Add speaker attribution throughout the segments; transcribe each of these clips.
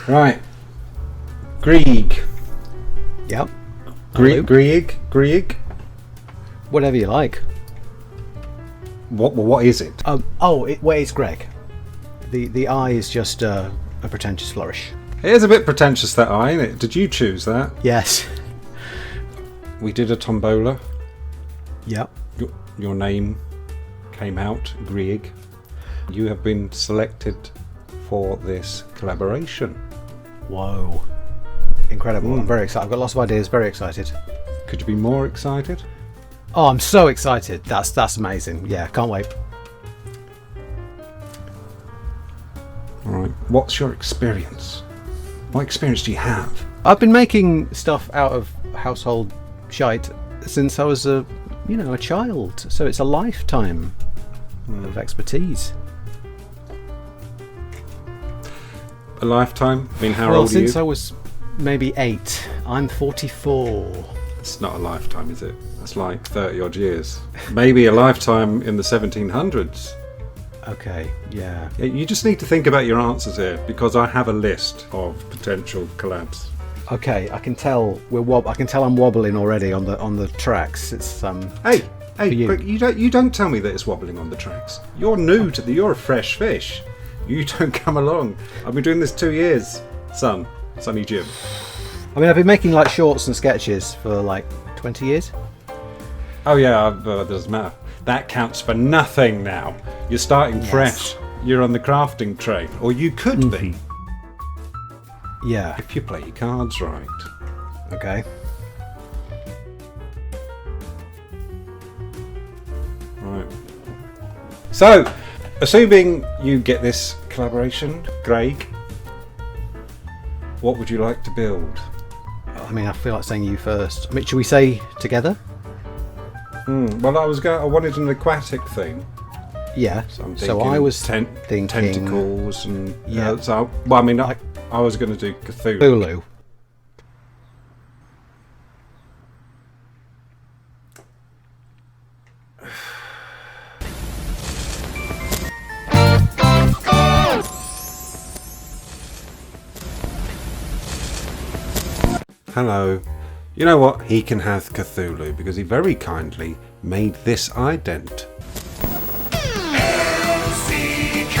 Speaker 1: Right. Grieg.
Speaker 2: Yep.
Speaker 1: Grieg?
Speaker 2: Whatever you like.
Speaker 1: What is it?
Speaker 2: It's Greg. The eye is just a pretentious flourish.
Speaker 1: It is a bit pretentious, that eye, isn't it? Did you choose that?
Speaker 2: Yes.
Speaker 1: We did a tombola.
Speaker 2: Yep.
Speaker 1: Your name came out, Grieg. You have been selected for this collaboration.
Speaker 2: Whoa. Incredible. I'm very excited. I've got lots of ideas. Very excited.
Speaker 1: Could you be more excited?
Speaker 2: Oh, I'm so excited. That's amazing. Yeah, can't wait.
Speaker 1: Alright. What's your experience? What experience do you have?
Speaker 2: I've been making stuff out of household shite since I was a child. So it's a lifetime of expertise.
Speaker 1: A lifetime? I mean, how old are you?
Speaker 2: Since I was maybe 8. I'm 44.
Speaker 1: It's not a lifetime, is it? That's like 30 odd years. Maybe a lifetime in the 1700s.
Speaker 2: Okay, yeah.
Speaker 1: You just need to think about your answers here, because I have a list of potential collabs.
Speaker 2: Okay, I can tell I'm wobbling already on the tracks. It's
Speaker 1: Hey, you don't tell me that it's wobbling on the tracks. You're new to you're a fresh fish. You don't come along. I've been doing this 2 years, Sonny Jim.
Speaker 2: I mean, I've been making like shorts and sketches for like 20 years.
Speaker 1: Oh yeah, doesn't matter. That counts for nothing now. You're starting fresh. You're on the crafting train, or you could be.
Speaker 2: Yeah.
Speaker 1: If you play your cards right.
Speaker 2: Okay.
Speaker 1: Right. So, assuming you get this collaboration, Greg, what would you like to build?
Speaker 2: I mean, I feel like saying you first. I mean, should we say together?
Speaker 1: Well, I wanted an aquatic thing.
Speaker 2: Yeah.
Speaker 1: So
Speaker 2: I was thinking
Speaker 1: tentacles and I was going to do Cthulhu. Hello. You know what? He can have Cthulhu because he very kindly made this ident. MCK!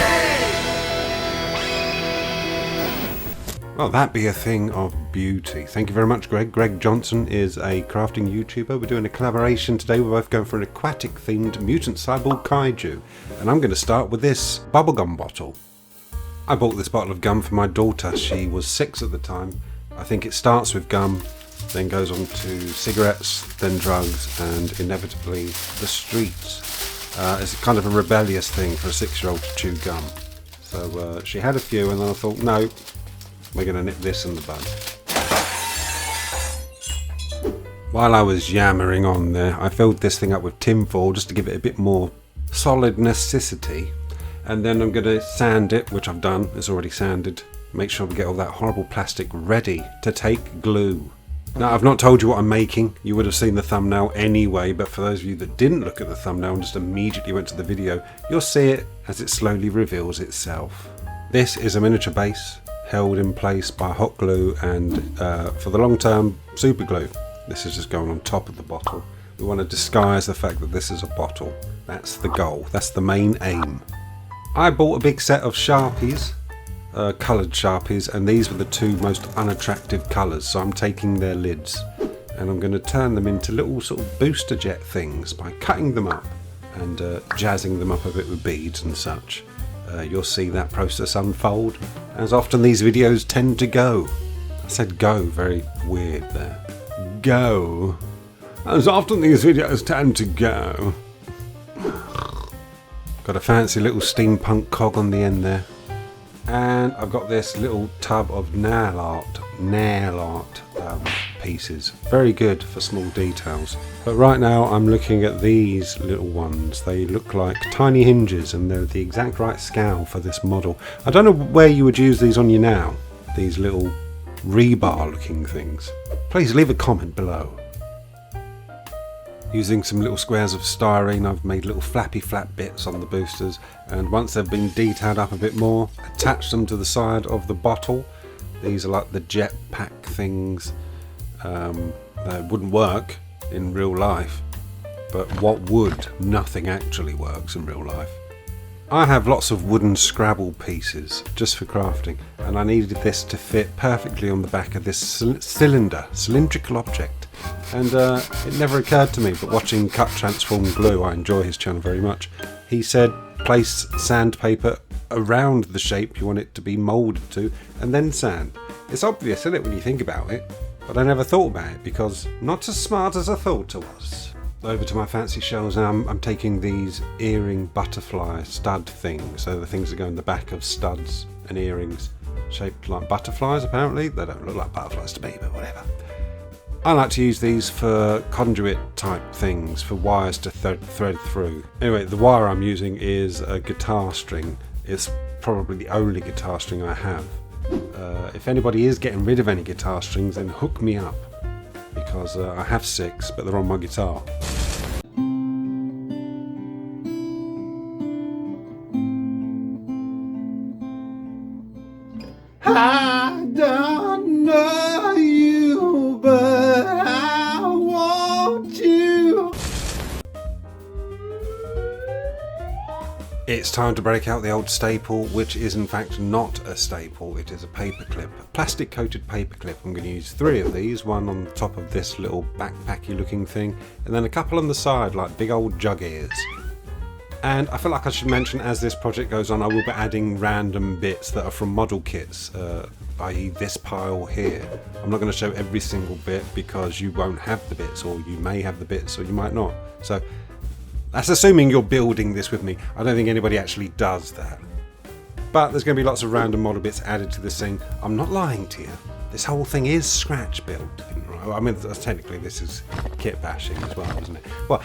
Speaker 1: Well, that be a thing of beauty. Thank you very much, Greg. Greg Johnson is a crafting YouTuber. We're doing a collaboration today. We're both going for an aquatic themed mutant cyborg kaiju. And I'm going to start with this bubblegum bottle. I bought this bottle of gum for my daughter. She was 6 at the time. I think it starts with gum, then goes on to cigarettes, then drugs, and inevitably the streets. It's kind of a rebellious thing for a 6-year-old to chew gum. So she had a few, and then I thought, no, we're going to nip this in the bud. While I was yammering on there, I filled this thing up with tinfoil just to give it a bit more solid necessity. And then I'm going to sand it, which I've done. It's already sanded. Make sure we get all that horrible plastic ready to take glue. Now, I've not told you what I'm making. You would have seen the thumbnail anyway, but for those of you that didn't look at the thumbnail and just immediately went to the video, you'll see it as it slowly reveals itself. This is a miniature base held in place by hot glue and, for the long term, super glue. This is just going on top of the bottle. We want to disguise the fact that this is a bottle. That's the goal. That's the main aim. I bought a big set of Sharpies. Coloured Sharpies, and these were the 2 most unattractive colours, so I'm taking their lids and I'm going to turn them into little sort of booster jet things by cutting them up and jazzing them up a bit with beads and such. You'll see that process unfold, as often these videos tend to go. I said go very weird there. Go. As often these videos tend to go. Got a fancy little steampunk cog on the end there. And I've got this little tub of nail art pieces. Very good for small details. But right now I'm looking at these little ones. They look like tiny hinges and they're the exact right scale for this model. I don't know where you would use these on you now. These little rebar looking things. Please leave a comment below. Using some little squares of styrene, I've made little flappy flap bits on the boosters, and once they've been detailed up a bit more, attach them to the side of the bottle These are like the jetpack things that wouldn't work in real life, but what would? Nothing actually works in real life. I have lots of wooden Scrabble pieces just for crafting, and I needed this to fit perfectly on the back of this cylindrical object. And it never occurred to me, but watching Cut Transform Glue, I enjoy his channel very much, he said place sandpaper around the shape you want it to be moulded to, and then sand. It's obvious, isn't it, when you think about it? But I never thought about it, because not as smart as I thought I was. Over to my fancy shells now. I'm taking these earring butterfly stud things, so the things that go in the back of studs and earrings, shaped like butterflies apparently. They don't look like butterflies to me, but whatever. I like to use these for conduit type things, for wires to thread through. Anyway, the wire I'm using is a guitar string. It's probably the only guitar string I have. If anybody is getting rid of any guitar strings, then hook me up, because I have 6, but they're on my guitar.
Speaker 3: I don't know you, but I want you.
Speaker 1: It's time to break out the old staple, which is in fact not a staple, it is a paperclip. A plastic coated paperclip. I'm going to use 3 of these, one on the top of this little backpacky looking thing, and then a couple on the side like big old jug ears. And I feel like I should mention, as this project goes on, I will be adding random bits that are from model kits, i.e. this pile here. I'm not going to show every single bit because you won't have the bits, or you may have the bits or you might not. So that's assuming you're building this with me. I don't think anybody actually does that. But there's going to be lots of random model bits added to this thing. I'm not lying to you. This whole thing is scratch built. Right? I mean, technically this is Kitbashing as well, isn't it? Well,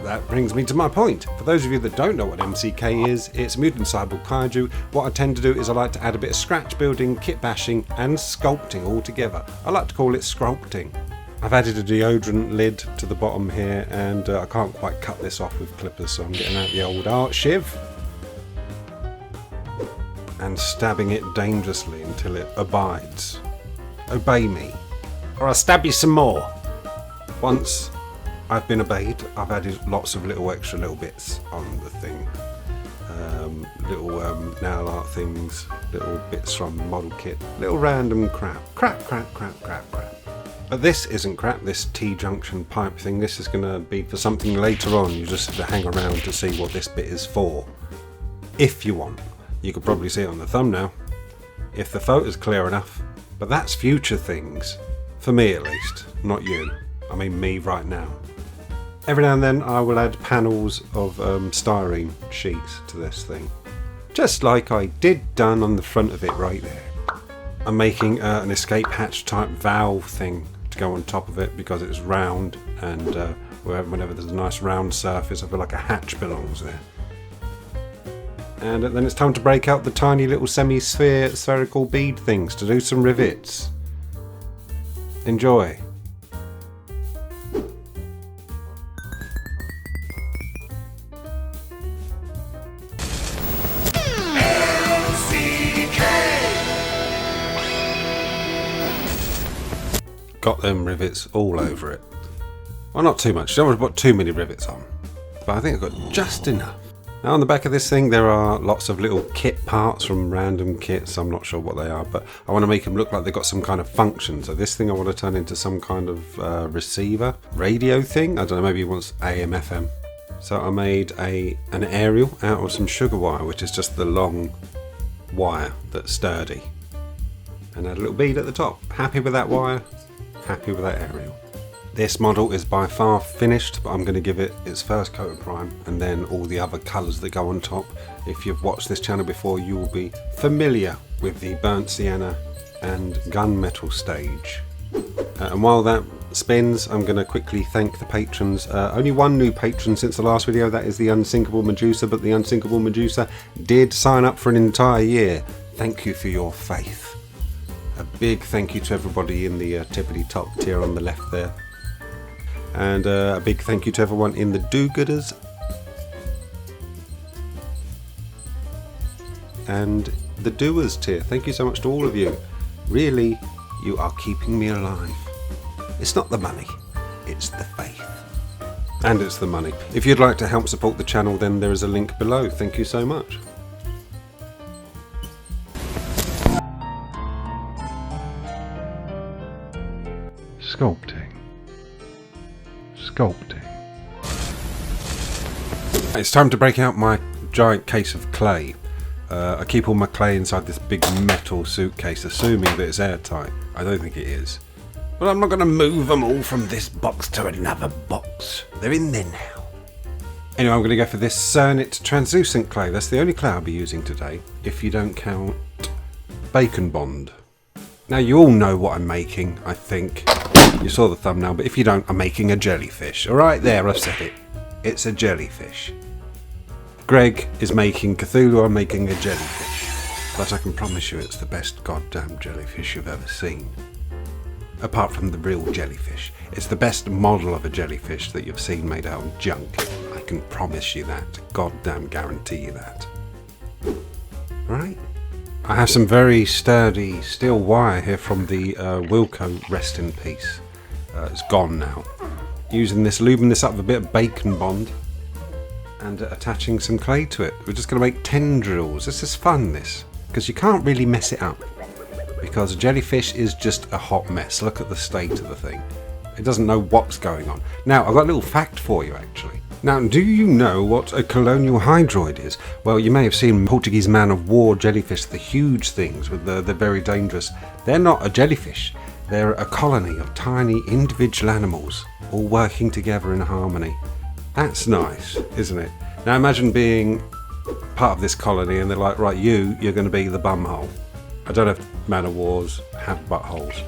Speaker 1: that brings me to my point. For those of you that don't know what MCK is, it's Mutant Cyborg Kaiju. What I tend to do is I like to add a bit of scratch building, kitbashing and sculpting all together. I like to call it sculpting. I've added a deodorant lid to the bottom here, and I can't quite cut this off with clippers, so I'm getting out the old art shiv and stabbing it dangerously until it abides. Obey me, or I'll stab you some more. Once I've been obeyed, I've added lots of little extra little bits on the thing. Little nail art things, little bits from model kit, little random crap. But this isn't crap, this T-junction pipe thing. This is going to be for something later on. You just have to hang around to see what this bit is for. If you want. You could probably see it on the thumbnail, if the photo's clear enough. But that's future things. For me at least, not you. I mean me right now. Every now and then I will add panels of styrene sheets to this thing. Just like I did done on the front of it right there. I'm making an escape hatch type valve thing to go on top of it because it's round, and whenever there's a nice round surface I feel like a hatch belongs there. And then it's time to break out the tiny little spherical bead things to do some rivets. Enjoy. Got them rivets all over it. Well, not too much, don't want to put too many rivets on, but I think I've got just enough. Now on the back of this thing there are lots of little kit parts from random kits. I'm not sure what they are, but I want to make them look like they've got some kind of function. So this thing I want to turn into some kind of receiver, radio thing. I don't know, maybe it wants AM, FM. So I made an aerial out of some sugar wire, which is just the long wire that's sturdy. And add a little bead at the top. Happy with that wire? Happy with that aerial. This model is by far finished, but I'm going to give it its first coat of prime and then all the other colours that go on top. If you've watched this channel before, you will be familiar with the burnt sienna and gunmetal stage. And while that spins, I'm going to quickly thank the patrons. Only one new patron since the last video, that is the Unsinkable Medusa, but the Unsinkable Medusa did sign up for an entire year. Thank you for your faith. A big thank you to everybody in the tippity top tier on the left there. And a big thank you to everyone in the do-gooders and the doers tier. Thank you so much to all of you. Really, you are keeping me alive. It's not the money, it's the faith. And it's the money. If you'd like to help support the channel, then there is a link below. Thank you so much.
Speaker 3: Sculpting. Sculpting.
Speaker 1: It's time to break out my giant case of clay. I keep all my clay inside this big metal suitcase, assuming that it's airtight. I don't think it is. But I'm not going to move them all from this box to another box. They're in there now. Anyway, I'm going to go for this Cernit translucent clay. That's the only clay I'll be using today, if you don't count Bacon Bond. Now, you all know what I'm making, I think. You saw the thumbnail, but if you don't, I'm making a jellyfish. Alright, there, I've said it. It's a jellyfish. Greg is making Cthulhu, I'm making a jellyfish. But I can promise you it's the best goddamn jellyfish you've ever seen. Apart from the real jellyfish. It's the best model of a jellyfish that you've seen made out of junk. I can promise you that. Goddamn guarantee you that. Right? I have some very sturdy steel wire here from the Wilco Rest in Peace. It's gone now. Using this, lubing this up with a bit of Bacon Bond and attaching some clay to it. We're just going to make tendrils. This is fun, this, because you can't really mess it up, because a jellyfish is just a hot mess. Look at the state of the thing. It doesn't know what's going on. Now, I've got a little fact for you, actually. Now, do you know what a colonial hydroid is? Well, you may have seen Portuguese man of war jellyfish, the huge things, with they're very dangerous. They're not a jellyfish. They're a colony of tiny individual animals, all working together in harmony. That's nice, isn't it? Now imagine being part of this colony and they're like, right, you're going to be the bumhole. I don't know if man of wars have buttholes,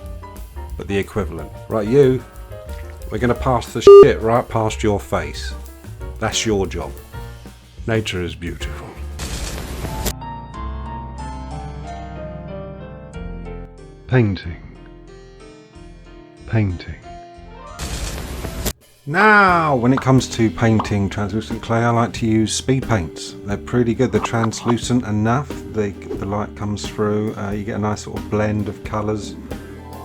Speaker 1: but the equivalent. Right, we're going to pass the shit right past your face. That's your job. Nature is beautiful.
Speaker 3: Painting. Painting.
Speaker 1: Now, when it comes to painting translucent clay, I like to use speed paints. They're pretty good. They're translucent enough. The light comes through. You get a nice sort of blend of colours,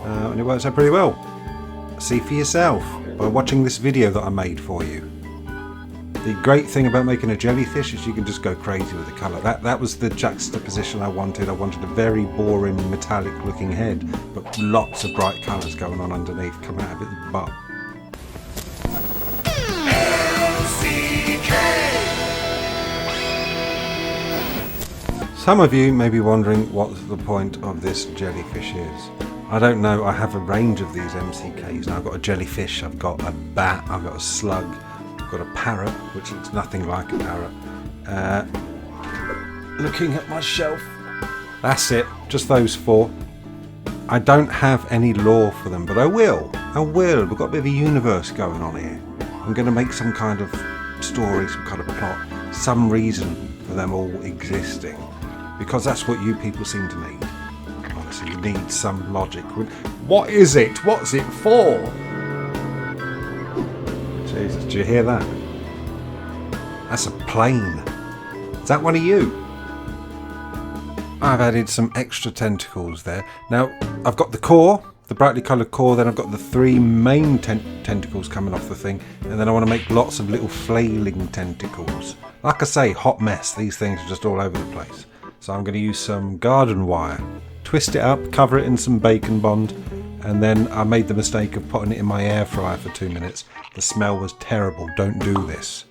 Speaker 1: and it works out pretty well. See for yourself by watching this video that I made for you. The great thing about making a jellyfish is you can just go crazy with the colour. That was the juxtaposition I wanted. I wanted a very boring metallic looking head, but lots of bright colours going on underneath, coming out of its butt. Some of you may be wondering what the point of this jellyfish is. I don't know. I have a range of these MCKs. Now I've got a jellyfish, I've got a bat, I've got a slug, I've got a parrot, which looks nothing like a parrot. Looking at my shelf. That's it, just those four. I don't have any lore for them, but I will. We've got a bit of a universe going on here. I'm going to make some kind of story, some kind of plot, some reason for them all existing. Because that's what you people seem to need. Honestly, you need some logic. What is it? What's it for? Jesus, do you hear that? That's a plane. Is that one of you? I've added some extra tentacles there. Now, I've got the core, the brightly coloured core, then I've got the three main tentacles coming off the thing, and then I want to make lots of little flailing tentacles. Like I say, hot mess. These things are just all over the place. So I'm going to use some garden wire, twist it up, cover it in some Bacon Bond, and then I made the mistake of putting it in my air fryer for 2 minutes. The smell was terrible. Don't do this.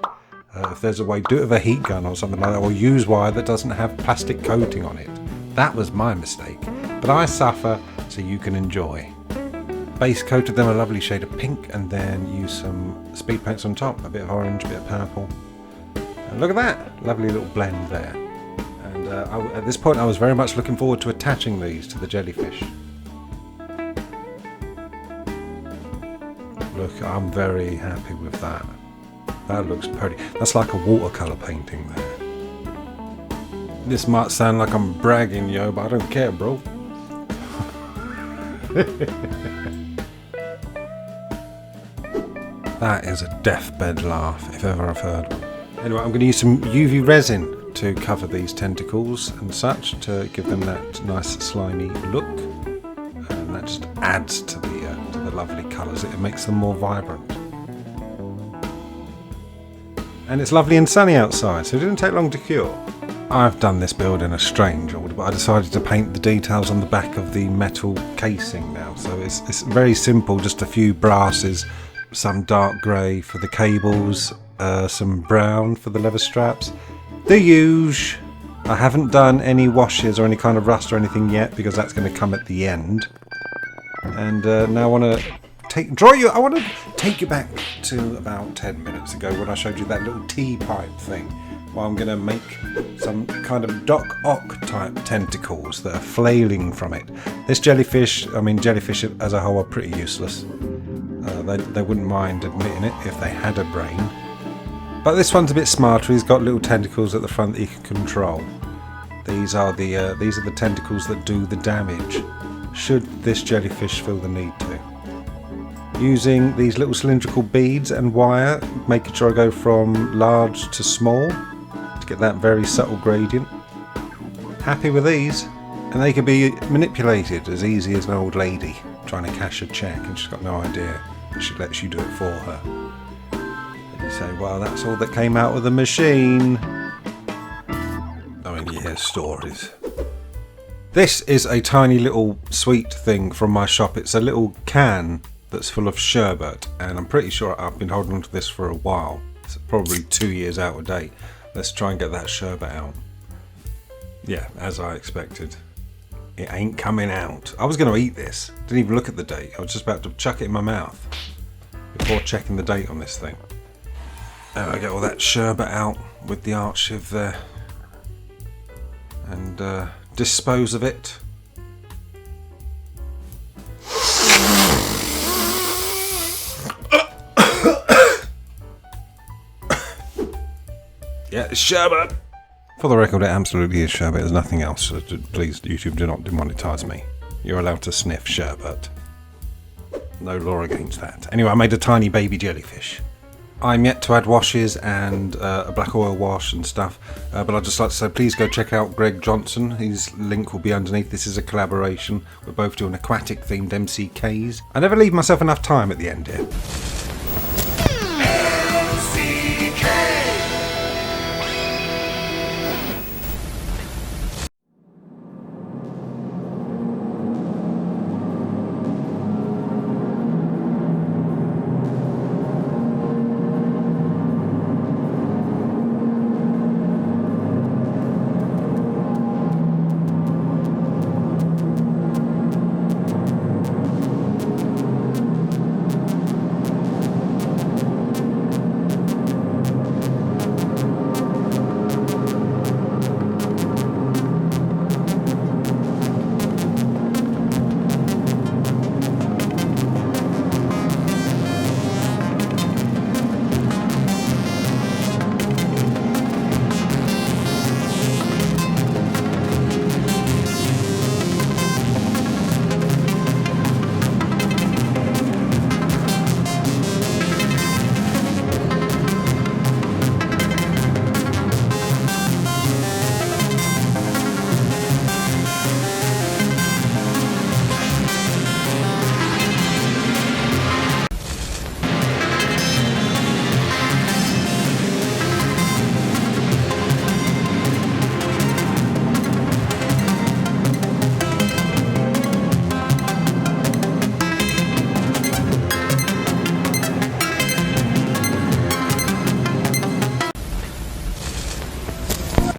Speaker 1: If there's a way, do it with a heat gun or something like that, or use wire that doesn't have plastic coating on it. That was my mistake. But I suffer so you can enjoy. Base coated them a lovely shade of pink, and then use some speed paints on top, a bit of orange, a bit of purple. And look at that, lovely little blend there. And at this point I was very much looking forward to attaching these to the jellyfish. Look, I'm very happy with that. That looks pretty. That's like a watercolour painting there. This might sound like I'm bragging, yo, but I don't care, bro. That is a deathbed laugh, if ever I've heard one. Anyway, I'm going to use some UV resin to cover these tentacles and such, to give them that nice slimy look. It just adds to the lovely colours. It makes them more vibrant. And it's lovely and sunny outside, so it didn't take long to cure. I've done this build in a strange order, but I decided to paint the details on the back of the metal casing now. So it's very simple, just a few brasses, some dark grey for the cables, some brown for the leather straps. The huge. I haven't done any washes or any kind of rust or anything yet because that's going to come at the end. And now I want to I want to take you back to about 10 minutes ago when I showed you that little T-pipe thing. Well, I'm going to make some kind of Doc Ock type tentacles that are flailing from it. This jellyfish, I mean jellyfish as a whole are pretty useless. They wouldn't mind admitting it if they had a brain. But this one's a bit smarter. He's got little tentacles at the front that he can control. These are the tentacles that do the damage, should this jellyfish feel the need to. Using these little cylindrical beads and wire, making sure I go from large to small to get that very subtle gradient. Happy with these, and they can be manipulated as easy as an old lady trying to cash a cheque and she's got no idea. She lets you do it for her. You say, well, that's all that came out of the machine. I mean, you hear stories. This is a tiny little sweet thing from my shop. It's a little can that's full of sherbet, and I'm pretty sure I've been holding on to this for a while. It's probably 2 years out of date. Let's try and get that sherbet out. Yeah, as I expected. It ain't coming out. I was going to eat this. Didn't even look at the date. I was just about to chuck it in my mouth before checking the date on this thing. And I get all that sherbet out with the archive there and dispose of it. Yeah, it's sherbet. For the record, it absolutely is sherbet. There's nothing else. So please, YouTube, do not demonetize me. You're allowed to sniff sherbet. No law against that. Anyway, I made a tiny baby jellyfish. I'm yet to add washes and a black oil wash and stuff, but I'd just like to say please go check out Greg Johnson. His link will be underneath. This is a collaboration. We're both doing aquatic themed MCKs. I never leave myself enough time at the end here.